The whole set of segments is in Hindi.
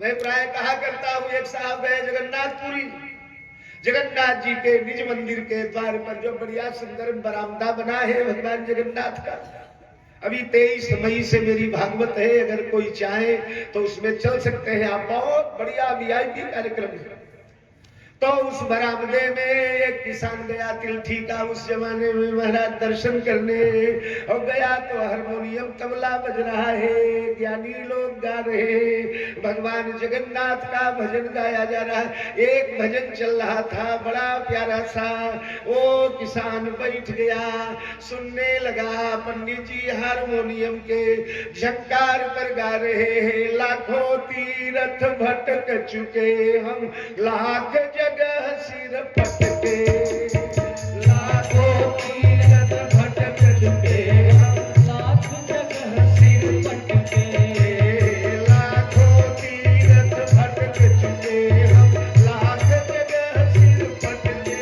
मैं प्राय कहा करता हूं, एक साहब गए जगन्नाथपुरी, जगन्नाथ जी के निज मंदिर के द्वार पर जो बढ़िया सुंदर बरामदा बना है भगवान जगन्नाथ का, अभी 23 मई से मेरी भागवत है, अगर कोई चाहे तो उसमें चल सकते हैं आप, बहुत बढ़िया वीआईपी कार्यक्रम है। तो उस बरामदे में एक किसान गया तिलठी का, उस जमाने में महाराज दर्शन करने, और गया तो हारमोनियम तबला बज रहा है, ज्ञानी लोग गा रहे, भगवान जगन्नाथ का भजन गाया जा रहा है। एक भजन चल रहा था बड़ा प्यारा सा, वो किसान बैठ गया सुनने लगा। पंडित जी हारमोनियम के झंकार पर गा रहे हैं, लाखों तीर्थ भटक चुके हम, लाख जगह सिर पटके, लाखों तीर्थ भटक चुके हम, लाख जगह सिर पटके, लाखों तीर्थ भटक चुके हम, लाख जगह सिर पटके,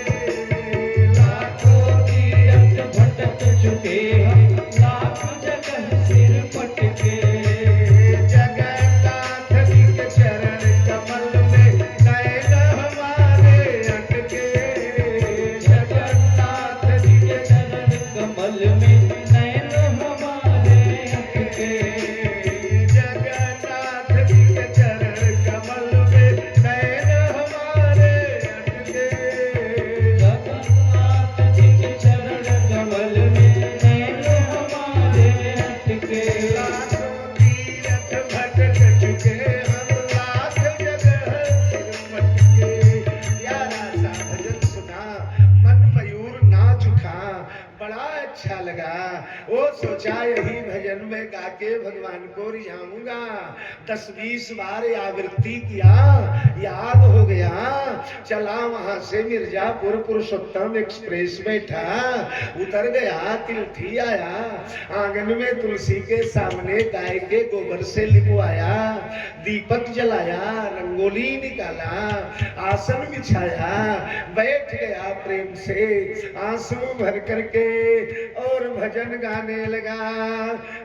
लाखों तीर्थ भटक चुके हम, लाख जगह सिर पटके। जगन्नाथ जी के चरण कमल में नयन हमारे अटके, जगन्नाथ जी के चरण कमल में नयन हमारे अटके, जगन्नाथ जी के चरण कमल में नयन हमारे अटके, जगन्नाथ जी के चरण कमल में नयन हमारे अटके। लाखों तीर्थ भटक चुके हम, लाख जगह सिर पटके। प्यारा सा भजन सुना, मन मयूर नाच उठा, बड़ा अच्छा लगा। वो सोचा यही भजन में गा के भगवान को रिझाऊंगा। 10-20 बार आवृत्ति किया, याद हो गया। चला वहां से मिर्जापुर पुरुषोत्तम एक्सप्रेस बैठा, उतर गया, तिलठी आया, आंगन में तुलसी के सामने गाय के गोबर से लिपवाया, दीपक जलाया, रंगोली निकाला, आसन बिछाया, बैठ गया प्रेम से, आंसू भर करके और भजन गाने लगा।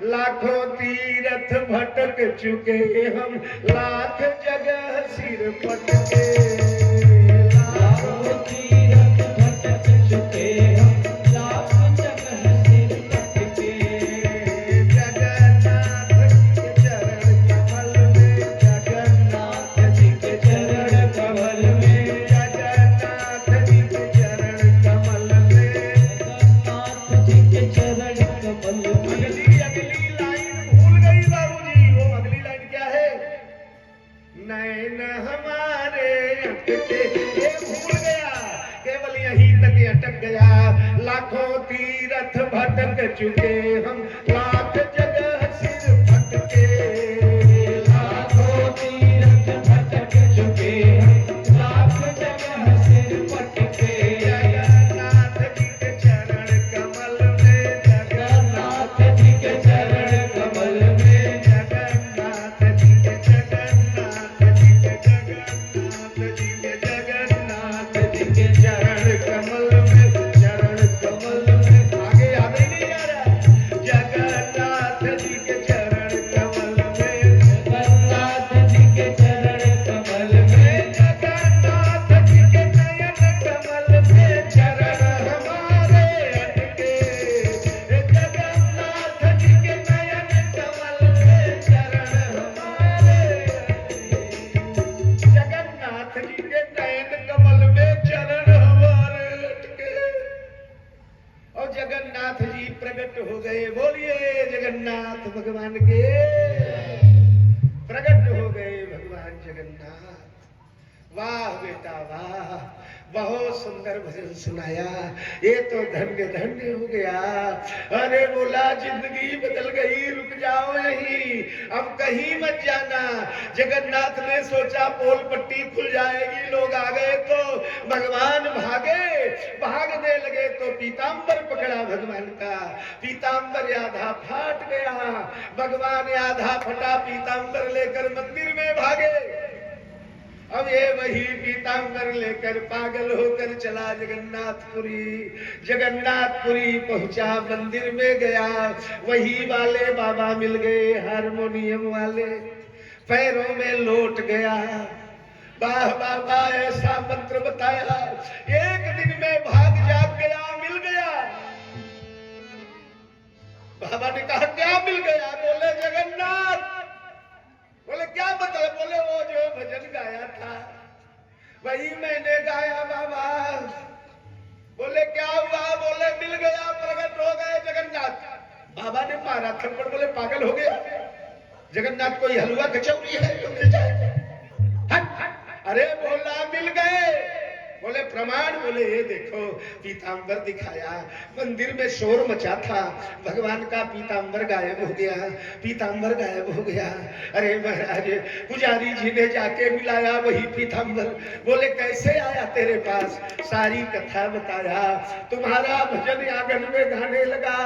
लाखों तीर्थ भटक चुके हम, लाख जगह सिर पटके, लाखों तीर्थ भटक चुके हम, लाख जगह सिर पटके, जगन्नाथ जी के चरण कमल में, जगन्नाथ जी के चरण कमल में, जगन्नाथ जी के चरण कमल में, जगन्नाथ जी के चरण कमल में। अगली लाइन भूल गई बाबूजी, वो अगली लाइन क्या है? नैन हमारे अटके, ये भूल गया, केवल यहीं तक अटक गया। लाखों तीर्थ भटक चुके हम, लाख जगह सिर पटके, लाखों तीर्थ भटक चुके हम, लाख जगह सिर पटके, जगन्नाथ जी के चरण कमल में, जगन्नाथ जी के चरण कमल में, जगन्नाथ जी के, जगन्नाथ जी के, जगन्नाथ जी के, जगन्नाथ जी के चरण कमल में, चरण कमल में। आगे याद ही नहीं आ रहा। जगन्नाथ जी के चरण कमल में, जगन्नाथ जी के चरण कमल में, जगन्नाथ जी के नयन कमल में चरण हमारे अटके, जगन्नाथ जी के नयन कमल में चरण हमारे अटके, जगन्नाथ जी के नयन कमल में चरण हमारे अटके। और जगन्नाथ जी प्रकट हो गए। बोलिए जगन्नाथ भगवान के, प्रकट हो गए भगवान जगन्नाथ। वाह बेटा वाह, बहुत सुंदर भजन सुनाया, ये तो धन्य धन्य हो गया। अरे बोला जिंदगी बदल गई, रुक जाओ यहीं, अब कहीं मत जाना। जगन्नाथ ने सोचा पोल पट्टी खुल जाएगी, लोग आ गए तो भगवान भागे, भागने लगे तो पीताम्बर पकड़ा भगवान का, पीताम्बर आधा फाट गया, भगवान आधा फटा पीताम्बर लेकर मंदिर में भागे। अब ये वही पीताम्बर लेकर पागल होकर चला जगन्नाथपुरी। जगन्नाथपुरी पहुंचा, मंदिर में गया, वही वाले बाबा मिल गए, हारमोनियम वाले। पैरों में लौट गया। वाह वाह वाह, ऐसा मंत्र बताया। एक दिन में भाग जाग गया, मिल गया। बाबा ने कहा क्या मिल गया? बोले जगन्नाथ। बोले क्या मतलब? बोले वो जो भजन गाया था वही मैंने गाया बाबा। बोले क्या हुआ? बोले मिल गया, प्रकट हो गए जगन्नाथ। बाबा ने मारा थप्पड़। बोले पागल हो गया? जगन्नाथ कोई हलवा कचौड़ी है जो मिल जाए? अरे बोला मिल गए। बोले प्रमाण? बोले ये देखो पीतांबर दिखाया। मंदिर में शोर मचा था, भगवान का पीतांबर गायब हो गया, पीतांबर गायब हो गया। अरे महाराज पुजारी जी ने जाके मिलाया वही पीतांबर। बोले कैसे आया तेरे पास? सारी कथा बताया। तुम्हारा भजन आंगन में गाने लगा,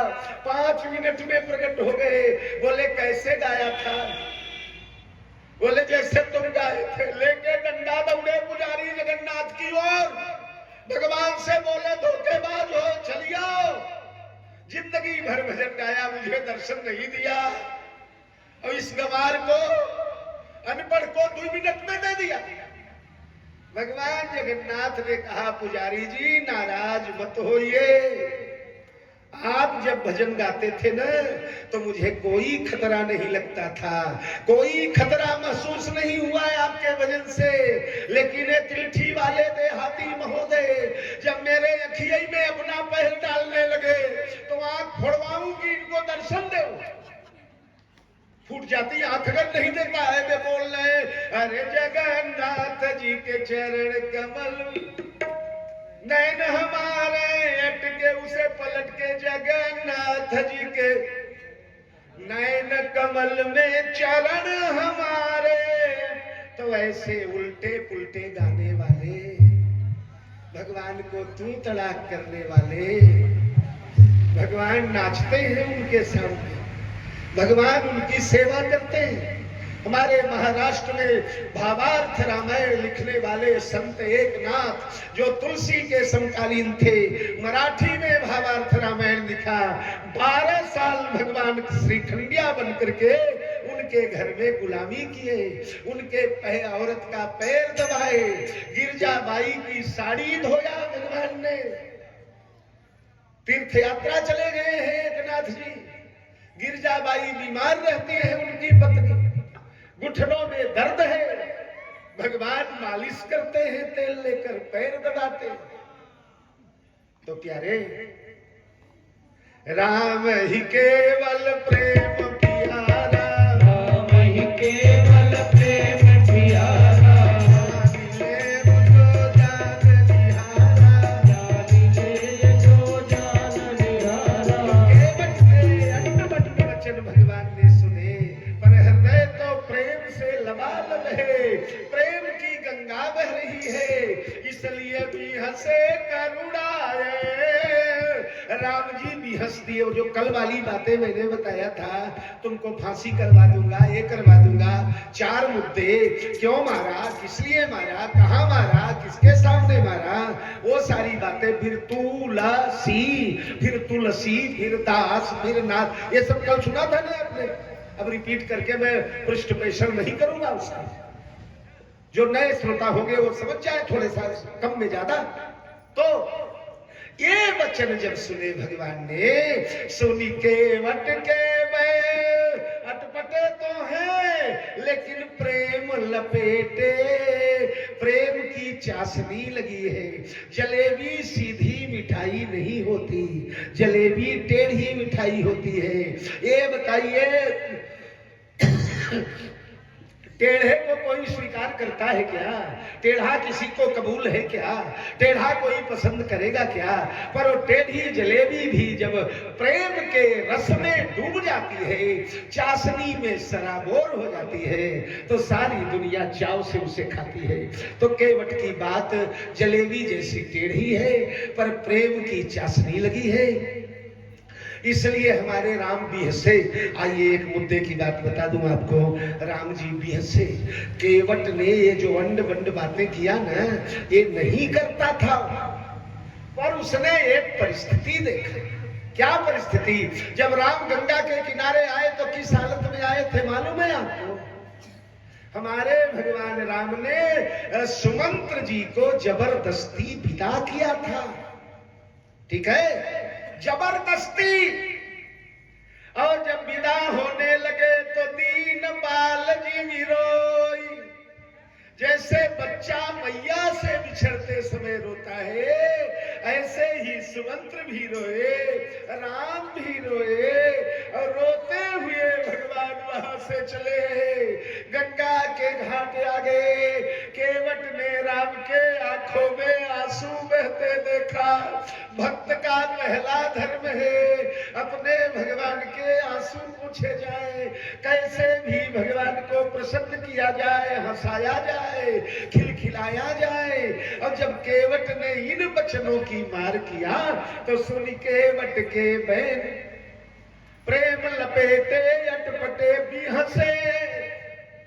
5 मिनट में प्रकट हो गए। बोले कैसे गाया था? बोले जैसे तुम गाए थे। लेके डंडा दौड़े पुजारी जगन्नाथ की ओर। भगवान से बोले धोखेबाज हो, चली आओ। जिंदगी भर भजन गाया, मुझे दर्शन नहीं दिया, और इस गवार को, अनपढ़ को 2 मिनट में दे दिया। भगवान जगन्नाथ ने कहा पुजारी जी नाराज मत होइए। आप जब भजन गाते थे ना तो मुझे कोई खतरा नहीं लगता था, कोई खतरा महसूस नहीं हुआ है आपके भजन से। लेकिन ये तिलठी वाले देहाती महोदय जब मेरे अखिये में अपना पैर डालने लगे तो आंख फोड़वाऊंगी, इनको दर्शन दो। फूट जाती आंख अगर नहीं देखा है। वे बोल रहे अरे जगन्नाथ जी के चरण कमल नैन हमारे अटके, उसे पलट के जगन्नाथ जी के नैन कमल में चरण हमारे। तो ऐसे उल्टे पुल्टे गाने वाले, भगवान को तू तड़ाक करने वाले, भगवान नाचते हैं उनके सामने, भगवान उनकी सेवा करते हैं। हमारे महाराष्ट्र में भावार्थ रामायण लिखने वाले संत एकनाथ जो तुलसी के समकालीन थे, मराठी में भावार्थ रामायण लिखा। 12 साल भगवान श्रीखंडिया बन करके उनके घर में गुलामी किए, उनके औरत का पैर दबाए, गिरजाबाई की साड़ी धोया भगवान ने। तीर्थ यात्रा चले गए हैं एकनाथ जी, गिरजाबाई बीमार रहती है, उनकी पत्नी, घुटनों में दर्द है, भगवान मालिश करते हैं, तेल लेकर पैर दबाते। तो प्यारे राम ही केवल प्रेम प्यारा, राम ही केवल प्रेम प्यारा, जानिले जो जान निहारा, जानिले जो जान निहारा। केवट के अन्न वचन भगवान ने सुने, पर हृदय तो प्रेम से लबालब है, प्रेम की गंगा बह रही है, इसलिए भी हंसे करुणाए। राम जी भी हंस दिए। जो कल वाली बातें मैंने बताया था, तुमको फांसी करवा दूंगा, ये करवा दूंगा, 4 मुद्दे, क्यों मारा, किस लिए मारा, कहां मारा, किसके सामने मारा, वो सारी बातें, फिर तुलसी, फिर तुलसी, फिर दास, फिर नाथ, ये सब कल सुना था ना आपने। अब रिपीट करके मैं पृष्ठ पेशन नहीं करूंगा उसका। जो नए श्रोता होंगे वो समझ जाए, थोड़े सा कम में ज्यादा। तो ये वचन जब सुने भगवान ने, सुनी के वट के अटपटे तो हैं लेकिन प्रेम लपेटे, प्रेम की चाशनी लगी है। जलेबी सीधी मिठाई नहीं होती, जलेबी टेढ़ी मिठाई होती है। ये बताइए टेढ़े को कोई स्वीकार करता है क्या? टेढ़ा किसी को कबूल है क्या? टेढ़ा कोई पसंद करेगा क्या? पर वो टेढ़ी जलेबी भी जब प्रेम के रस में डूब जाती है, चाशनी में सराबोर हो जाती है, तो सारी दुनिया चाव से उसे खाती है। तो केवट की बात जलेबी जैसी टेढ़ी है, पर प्रेम की चाशनी लगी है, इसलिए हमारे राम भी हंसे। आइए एक मुद्दे की बात बता दूं आपको, राम जी भी हंसे। केवट ने ये जो अंड बंड बातें किया ना, ये नहीं करता था, पर उसने एक परिस्थिति देखी। क्या परिस्थिति? जब राम गंगा के किनारे आए तो किस हालत में आए थे मालूम है आपको? हमारे भगवान राम ने सुमंत्र जी को जबरदस्ती विदा किया था, ठीक है, जबरदस्ती। और जब विदा होने लगे तो दीन बाल जी भी रोई, जैसे बच्चा मैया से बिछड़ते समय रोता है, ऐसे ही सुमंत्र भी रोए, राम भी रोए, और रोते हुए भगवान वहां से चले। गंगा के घाट आगे केवट ने राम के आंखों में आंसू बहते देखा। भक्त का पहला धर्म है अपने भगवान के आंसू पूछे जाए, कैसे भी भगवान को प्रसन्न किया जाए, हंसाया जाए, खिलखिलाया जाए। और जब केवट ने इन बचनों की मार किया तो सुन केवट के बहन प्रेम लपेटे अटपटे भी हंसे।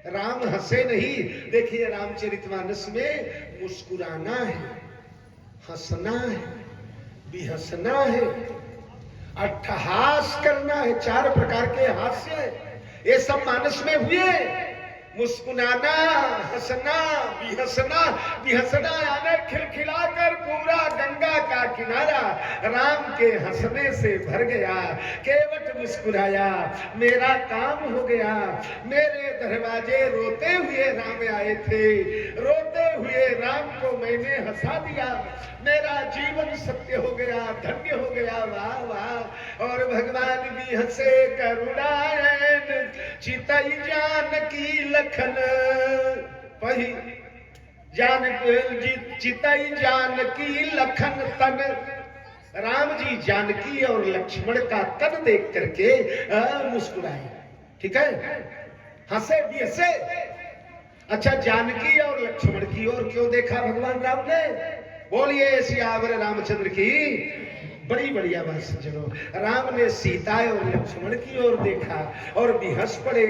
राम हंसे नहीं। देखिए रामचरितमानस में मुस्कुराना है, हंसना है, भी हंसना है, अट्ठहास करना है, 4 प्रकार के हास्य ये सब मानस में हुए। मुस्कुराना, हंसना, बिहसना यानी खिलखिलाकर पूरा गंगा का किनारा राम के हंसने से भर गया। केवट मुस्कुराया, मेरा काम हो गया, मेरे दरवाजे रोते हुए राम आए थे, रोते हुए राम को मैंने हंसा दिया, मेरा जीवन सत्य हो गया, धन्य हो गया, वाह वाह। और भगवान भी हंसे करुणायन चितई जानकी लखन पही चितई जानकी लखन तन। राम जी जानकी और लक्ष्मण का तन देख करके मुस्कुराए, ठीक है, हंसे भी हंसे। अच्छा, जानकी और लक्ष्मण की ओर क्यों देखा भगवान राम ने? बोलिए सियावर रामचंद्र की। बड़ी बढ़िया बात सज्जनों, राम ने सीता और लक्ष्मण की ओर देखा और भी हंस पड़े।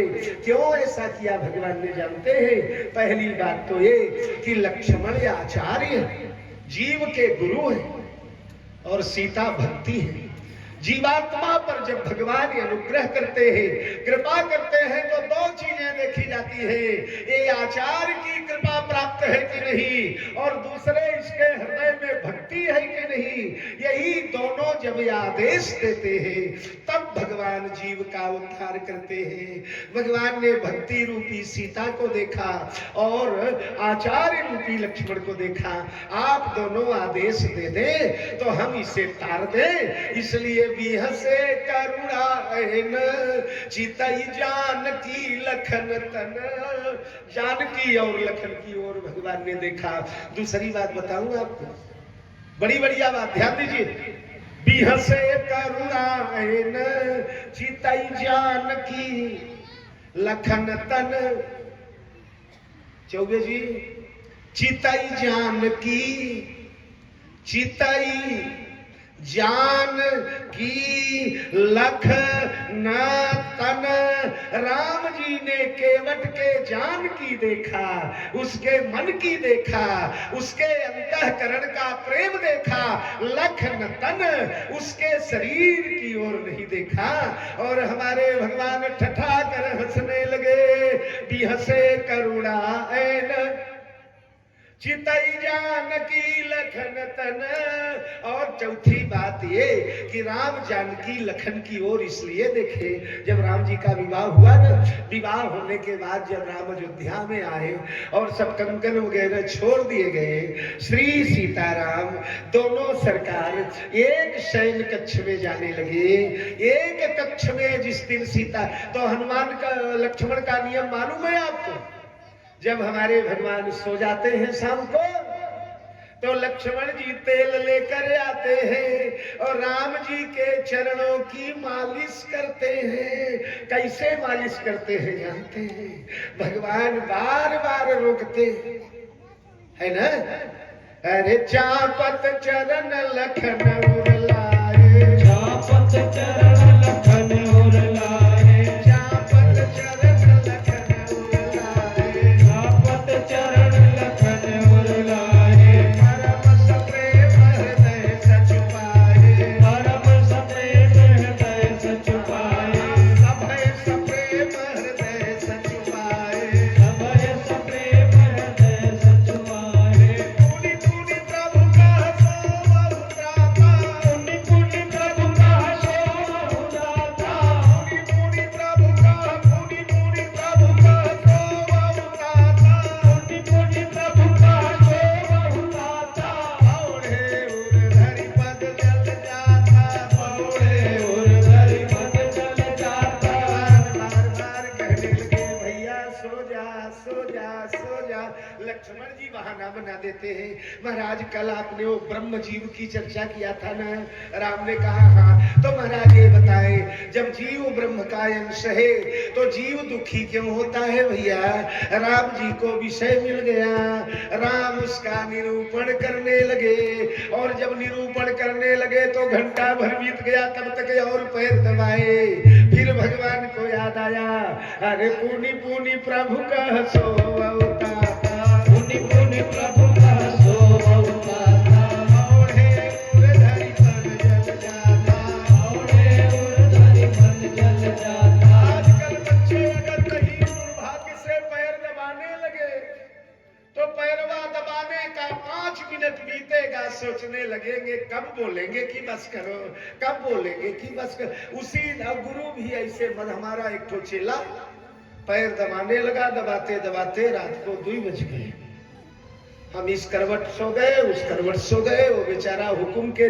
क्यों ऐसा किया भगवान ने जानते हैं? पहली बात तो ये कि लक्ष्मण आचार्य जीव के गुरु हैं और सीता भक्ति है। जीवात्मा पर जब भगवान अनुग्रह करते हैं, कृपा करते हैं, तो 2 चीजें देखी जाती है, ये आचार्य की कृपा प्राप्त है कि नहीं, और दूसरे इसके हृदय में भक्ति है कि नहीं। यही दोनों जब आदेश देते हैं तब भगवान जीव का उद्धार करते हैं। भगवान ने भक्ति रूपी सीता को देखा और आचार्य रूपी लक्ष्मण को देखा। आप दोनों आदेश दे दें तो हम इसे तार दें, इसलिए बिहसे करुणायन चितई जानकी लखन तन। जानकी और लखन की ओर भगवान ने देखा। दूसरी बात बताऊं आपको, बड़ी बढ़िया बात, ध्यान दीजिए। बिहसे करुणायन चितई जानकी लखन तन। चौबे जी, चितई जानकी, चितई जान की लखन तन। राम जी ने केवट के जान की देखा, उसके मन की देखा, उसके अंतःकरण का प्रेम देखा, लखन तन उसके शरीर की ओर नहीं देखा। और हमारे भगवान ठठा कर हंसने लगे। बिहसे करुणायन चितई जानकी लखन तन। और चौथी बात ये कि राम जानकी लखन की ओर इसलिए देखे, जब राम जी का विवाह हुआ ना, विवाह होने के बाद जब राम अयोध्या में आए और सब कंकन वगैरह छोड़ दिए गए, श्री सीताराम दोनों सरकार एक शयन कक्ष में जाने लगे। एक कक्ष में जिस दिन सीता, तो हनुमान का लक्ष्मण का नियम मालूम है आपको? जब हमारे भगवान सो जाते हैं शाम को तो लक्ष्मण जी तेल लेकर आते हैं और राम जी के चरणों की मालिश करते हैं। कैसे मालिश करते हैं जानते हैं? भगवान बार बार रोकते है ना, अरे चापत चरण लखन उरलाए, चापत चरण लखन उरलाए, चापत चरण लखन उरलाए, चापत चरण लखन उरलाए, परम सप्रेम हृदय सच पाए, परम सप्रेम हृदय सच पाए, सभय सप्रेम हृदय सच पाए, सभय बना देते हैं। महाराज कल आपने वो ब्रह्म जीव की चर्चा किया था ना, राम ने कहा हाँ। तो महाराज ये बताए, जब जीव ब्रह्म का अंश है तो जीव दुखी क्यों होता है भैया? राम जी को विषय मिल गया, राम उसका निरूपण करने लगे, और जब निरूपण करने लगे तो घंटा भर बीत गया, तब तक और पैर दबाए। फिर भगवान को याद आया, अरे पुनि पुनि प्रभु का सो अवतार, पुनि पुनि प्रभु का सो अवतार, औढ़े उरधरि मन जल जाता, औढ़े उरधरि मन जल जाता। आजकल बच्चे अगर कहीं दुर्भाग्य से पैर दबाने लगे तो पैरवा दबाने का 5 मिनट बीतेगा, सोचने लगेंगे कब बोलेंगे कि बस करो, कब बोलेंगे कि बस करो। उसी गुरु भी ऐसे हमारा एक ठो चेला पैर दबाने लगा, दबाते दबाते रात को 2 बज गए। हम इस करवट सो गए, उस करवट सो गए, वो बेचारा हुकुम के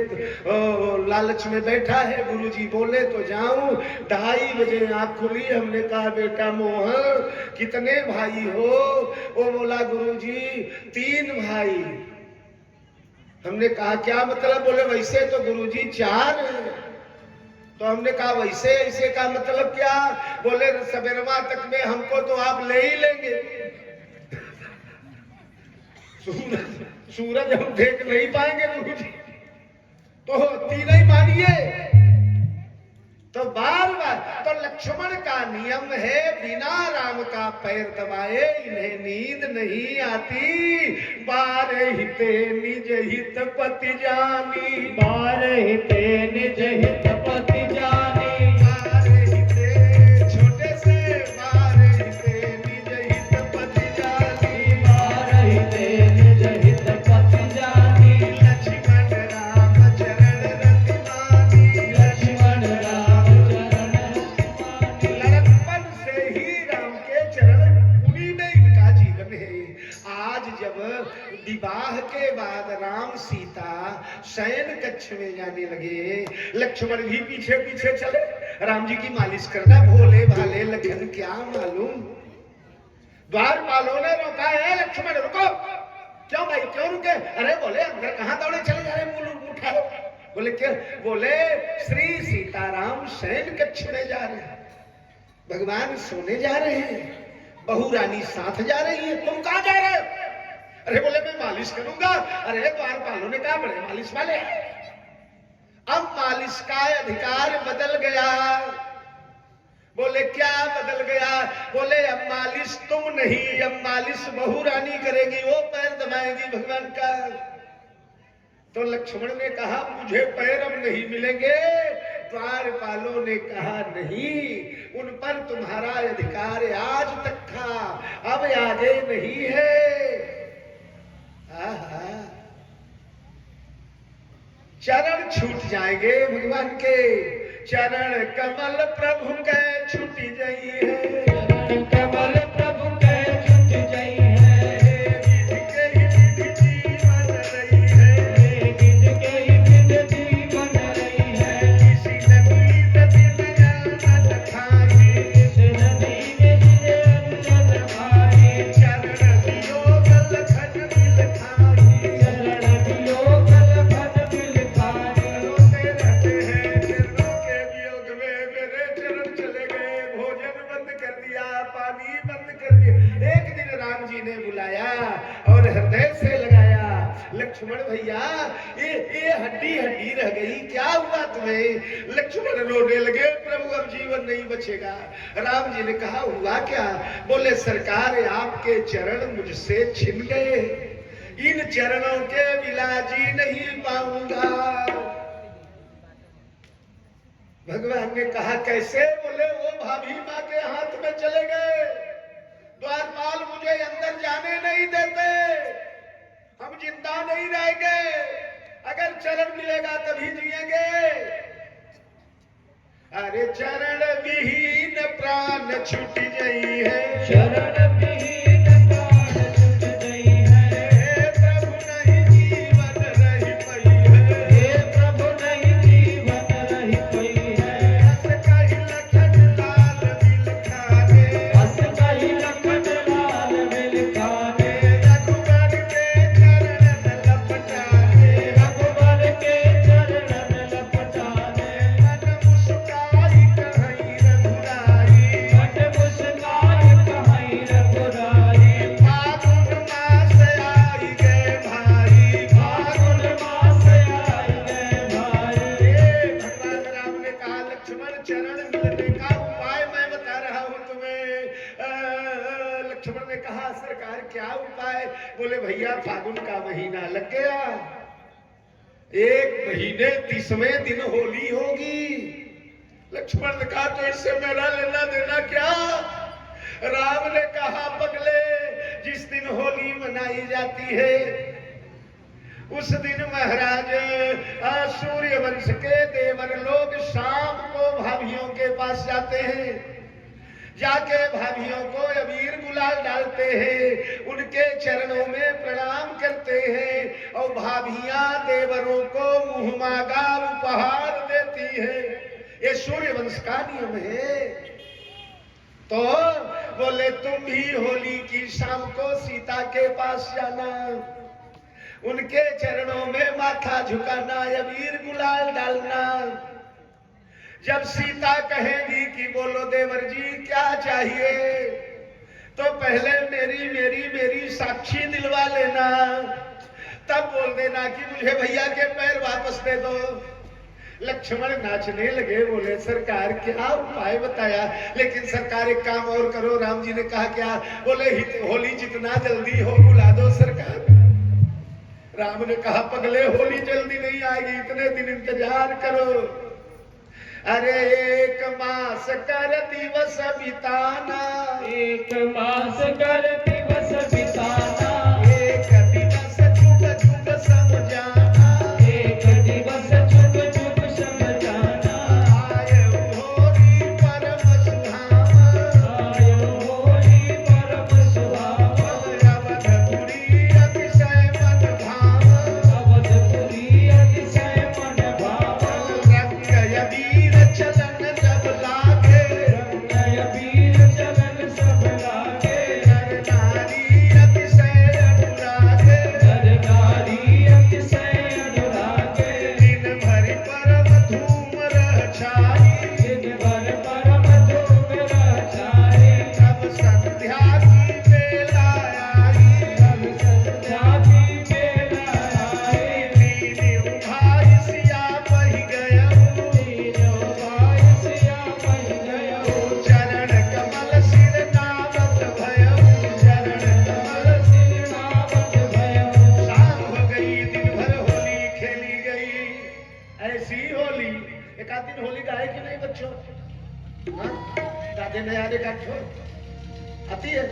लालच में बैठा है। गुरुजी बोले तो जाऊं, 2:30 बजे आँख खुली। हमने कहा बेटा मोहन कितने भाई हो? वो बोला गुरुजी 3 भाई। हमने कहा क्या मतलब? बोले वैसे तो गुरुजी 4 हैं। तो हमने कहा वैसे ऐसे का मतलब क्या? बोले सवेरवा तक में हमको तो आप ले ही लेंगे। सूरज हम देख नहीं पाएंगे गुरुजी, तो 3 ही मानिए। तो बार बार तो लक्ष्मण का नियम है, बिना राम का पैर दबाए इन्हें नींद नहीं आती। बारहिते निज हित पति जानी, बारहिते निज हित पति जानी, बारहिते छोटे से बारहिते निज हित पति जानी, बारहिते निज हित पति जानी। लक्ष्मण राम चरण रति मानी, लक्ष्मण राम चरण लड़कपन से ही राम के चरण, उन्हीं में इनका जीवन है। आज जब विवाह के बाद राम सीता शयन कक्ष में जाने लगे, लक्ष्मण भी पीछे पीछे चले। राम जी की मालिश करना, भोले भाले लखन क्या मालूम। द्वारपालों ने रोका है, लक्ष्मण रुको। क्यों भाई क्यों रुके? अरे बोले अंदर कहाँ दौड़े चले जा रहे, मुंह उठाओ। बोले क्या? बोले श्री सीताराम शयन कक्ष में जा रहे हैं, भगवान सोने जा रहे हैं, बहू रानी साथ जा रही है, तुम कहाँ जा रहे हो? अरे बोले मैं मालिश करूंगा। अरे द्वारपालों ने कहा बड़े मालिश वाले। अब मालिश का अधिकार बदल गया। बोले क्या बदल गया? बोले अब मालिश तुम नहीं, अब मालिश बहू रानी करेगी, वो पैर दबाएगी भगवान का। तो लक्ष्मण ने कहा मुझे पैर अब नहीं मिलेंगे। द्वारपालों ने कहा नहीं, उन पर तुम्हारा अधिकार आज तक था, अब आगे नहीं है। चरण छूट जाएंगे भगवान के, चरण कमल प्रभु के छूट जाई है, चरण कमल प्रभु के छूट जाई है। गिद्ध के ही गिद्ध जीवन रही है, गिद्ध के ही गिद्ध जीवन रही है। किसी नदी नदी अन्न खाई, इस नदी में जिले अंजन भाई, चरण दियो लखन मिल खाई, चरण दियो लखन मिल खाई। रोते रहते हैं चरणों के वियोग में, मेरे चरण चले गए, भोजन बंद कर दिया, पानी बंद कर दिया। एक दिन राम जी ने बुलाया और हृदय से लगाया, लक्ष्मण भैया ये हड्डी हड्डी रह गई, क्या हुआ तुम्हें? लक्ष्मण रोने लगे, प्रभु अब जीवन नहीं बचेगा। राम जी ने कहा हुआ क्या? बोले सरकार आपके चरण मुझसे छिन गए, इन चरणों के बिना जी नहीं पाऊंगा। भगवान ने कहा कैसे? बोले वो भाभी माँ के हाथ में चले गए, द्वारपाल मुझे अंदर जाने नहीं देते, हम जिंदा नहीं रहेंगे, अगर चरण मिलेगा तभी जिएंगे। अरे चरण विहीन प्राण छूट गई है, शरण विहीन प्राण छूट गई है। हे प्रभु नहीं जीवन रही पई है, हे प्रभु नहीं जीवन रही पई है। हंस कहि लखन लाल दिल खाने, हंस कहि लखन लाल मिल खाने, रघुवर के ने कहा सरकार क्या उपाय? बोले भैया फागुन का महीना लग गया, 1 महीने 30वें दिन होली होगी। लक्ष्मण ने कहा तो इससे मेरा लेना देना क्या? राम ने कहा पगले, जिस दिन होली मनाई जाती है उस दिन महाराज सूर्य वंश के देवर लोग शाम को भाभियों के पास जाते हैं, जाके भाभियों को अबीर गुलाल डालते हैं, उनके चरणों में प्रणाम करते हैं और भाभियां देवरों को मुंह मांगा उपहार देती है। ये सूर्य वंश का नियम है। तो बोले तुम भी होली की शाम को सीता के पास जाना, उनके चरणों में माथा झुकाना, अबीर गुलाल डालना। जब सीता कहेगी कि बोलो देवर जी क्या चाहिए, तो पहले मेरी मेरी मेरी साक्षी दिलवा लेना, तब बोल देना कि मुझे भैया के पैर वापस दे दो। लक्ष्मण नाचने लगे, बोले सरकार क्या उपाय बताया? लेकिन सरकार एक काम और करो। राम जी ने कहा क्या? बोले होली जितना जल्दी हो बुला दो सरकार। राम ने कहा पगले होली जल्दी नहीं आएगी, इतने दिन इंतजार करो। अरे 1 मास कर दिवस बिताना, 1 मास कर दिवस बिताना, 1 दिवस चुप चुप समझाना, 1 दिवस चुप चुप समझाना। आयो होली परम सुहावा, आयो होली परम सुहावा, अवधपुरी अतिशय मन भावा, अवधपुरी अतिशय मन भावा। रंग अबीर चलन जब लागे, रंग अबीर चलन सब लागे, नर नारी अतिशय अनुरागे, नर नारी अतिशय अनुरागे। दिन भर परम धूम रह छाई, दिन भर परम धूम रह छाई, तब संध्या की बेला आई, तब संध्या की बेला आई। तीनों भाई सिया बहि गयऊ, तीनों भाई सिया बहि गयऊ, चरण कमल सिर नामत भयऊ, चरण कमल सिर नामत भयऊ। शाम हो गई, दिन भर होली खेली गई। ऐसी होली, एक आध दिन होली गाए कि नहीं बच्चों? हाँ? गाते नहीं आने का छोड़ आती है।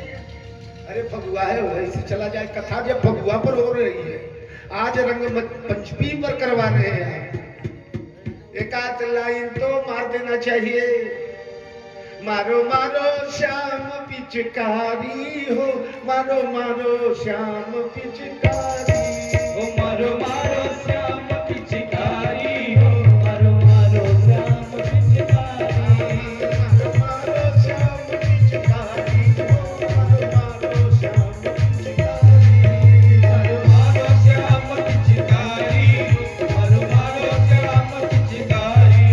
अरे फगुआ है, वैसे चला जाए। कथा जब फगुआ पर हो रही है, आज रंग पंचमी पर करवा रहे हैं, एक आध लाइन तो मार देना चाहिए। मारो मारो श्याम पिचकारी हो, मारो मारो श्याम पिचकारी। ओ मारो मारो श्याम पिचकारी हो, मारो मारो श्याम पिचकारी। मारो मारो श्याम पिचकारी हो, मारो मारो श्याम पिचकारी। मारो मारो श्याम पिचकारी हो, मारो मारो श्याम पिचकारी।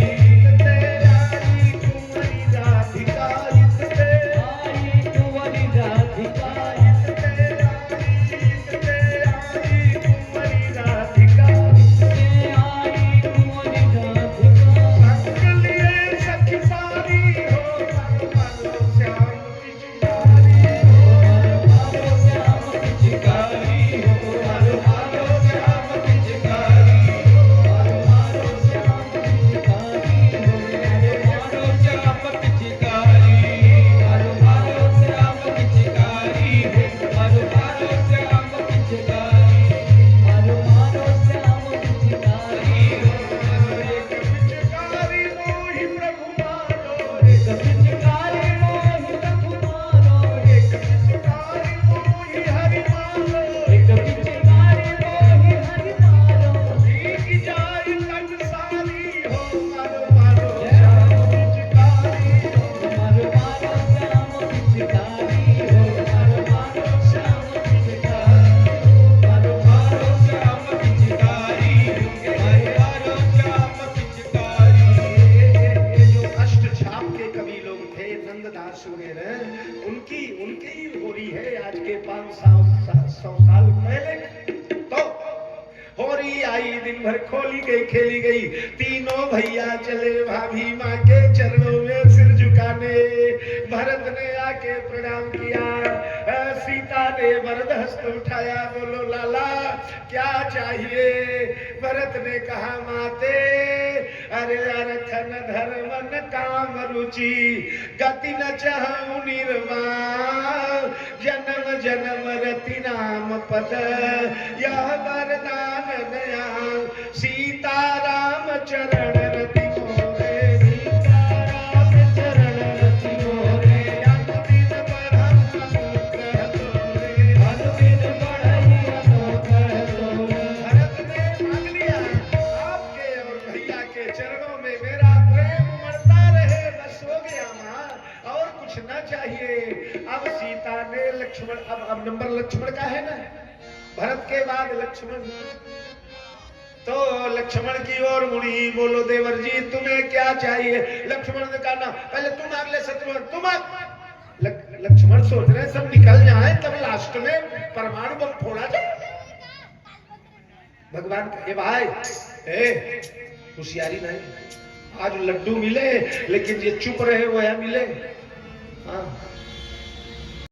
तेरी कुंवरी राधिका, आई कुंवरी राधिका, कुंवरी राधिका। ते आई कुंवरी राधिका। संग लिए सखी सारी हो, मारो मारो श्याम पिचकारी हो। मारो मारो श्याम पिचकारी हो, मारो मारो श्याम पिचकारी हो, मारो मारो श्याम पिचकारी हो, मारो मारो श्याम पिचकारी, मारो मारो श्याम पिचकारी हो, मारो मारो श्याम पिचकारी, मारो मारो श्याम पिचकारी हो। एक पिचकारी मोहि प्रभु मारो, एक पिचकारी मोहि प्रभु मारो, एक पिचकारी मोहि हरि मारो। एक पिचकारी मोहि हरि मारो। भीग जाए कंसारी हो, मारो मारो श्याम पिचकारी हो। मारो मारो श्याम पिचकारी हो, मारो मारो श्याम पिचकारी हो, मारो मारो श्याम पिचकारी हो, मारो मारो श्याम पिचकारी। ये जो अष्टछाप के कवि लोग थे, नंददास वगैरह, उनकी ही होली है आज के 500 साल पहले। तो होली आई, दिन भर खोली गई, खेली गई। तीनों भैया चले भाभी माँ के चरणों में सिर झुकाने। भरत ने आके प्रणाम किया, सीता ने वरद हस्त उठाया, बोलो लाला क्या चाहिए? भरत ने कहा माते, अरे अरथन धर्मन काम रुचि, गति न चाहूं निर्वाण, जन्म जन्म रति नाम पद, यह वरदान नया, सीता राम चरण रति मोरे, सीता राम चरण रति मोरे, अनुदिन बढ़ई अनुग्रह तोरे, अनुदिन बढ़ई अनुग्रह तोरे। भरत ने मांग लिया, आपके और भैया के चरणों में मेरा प्रेम उमड़ता रहे, बस हो गया मां, और कुछ ना चाहिए। अब सीता ने लक्ष्मण, अब नंबर लक्ष्मण का है ना, भरत के बाद लक्ष्मण, तो लक्ष्मण की ओर मुड़ी, बोलो देवर जी तुम्हें क्या चाहिए? लक्ष्मण ने कहा ना पहले तुम आग ले, शत्रुघ्न तुम आग। लक्ष्मण सोच रहे सब निकल जाए, तब लास्ट में परमाणु बम फोड़ा जाए। भगवान कहे भाई होशियारी नहीं, आज लड्डू मिले लेकिन ये चुप रहे वो या मिले। हाँ